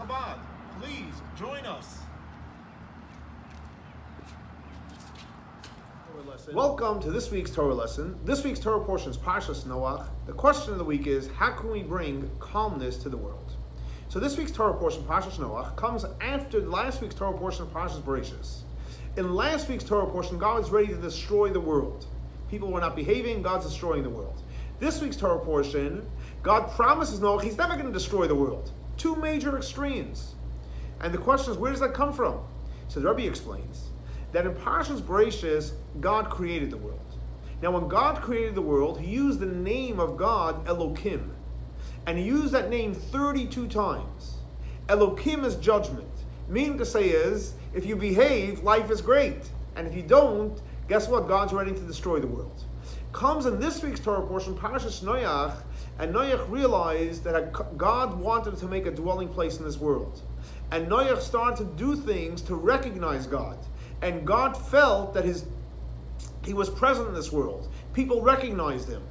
Chabad. Please join us. Welcome to this week's Torah lesson. This week's Torah portion is Parsha Noach. The question of the week is, how can we bring calmness to the world? So this week's Torah portion, Parsha Noach, comes after last week's Torah portion of Parsha Bereshis. In last week's Torah portion, God was ready to destroy the world. People were not behaving, God's destroying the world. This week's Torah portion, God promises Noach He's never going to destroy the world. Two major extremes. And the question is, where does that come from? So the Rebbe explains that in Parsha's Bereshis, God created the world. Now when God created the world, He used the name of God, Elokim. And He used that name 32 times. Elokim is judgment. Meaning to say is, if you behave, life is great. And if you don't, guess what? God's ready to destroy the world. Comes in this week's Torah portion, Parshas Noach, and Noach realized that God wanted to make a dwelling place in this world. And Noach started to do things to recognize God. And God felt that He was present in this world. People recognized Him.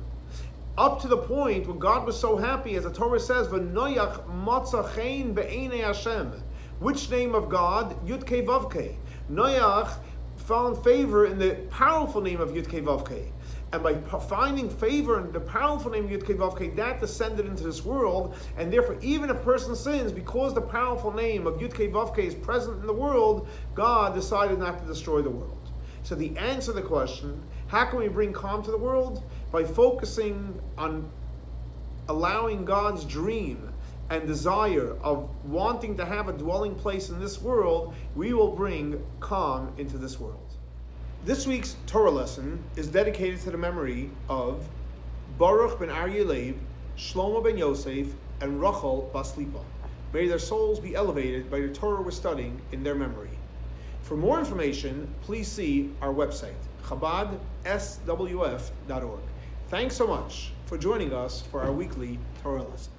Up to the point where God was so happy, as the Torah says, V'noach matza chen be'enei Hashem. Which name of God? Yud-Kei Vav-Kei. Noach found favor in the powerful name of Yud-Kei Vav-Kei. And by finding favor in the powerful name of Yud-Kei Vav-Kei, that descended into this world. And therefore, even if a person sins, because the powerful name of Yud-Kei Vav-Kei is present in the world, God decided not to destroy the world. So the answer to the question, how can we bring calm to the world? By focusing on allowing God's dream and desire of wanting to have a dwelling place in this world, we will bring calm into this world. This week's Torah lesson is dedicated to the memory of Baruch ben Aryeh Leib, Shlomo ben Yosef, and Rachel bas Lipa. May their souls be elevated by the Torah we're studying in their memory. For more information, please see our website, chabadswf.org. Thanks so much for joining us for our weekly Torah lesson.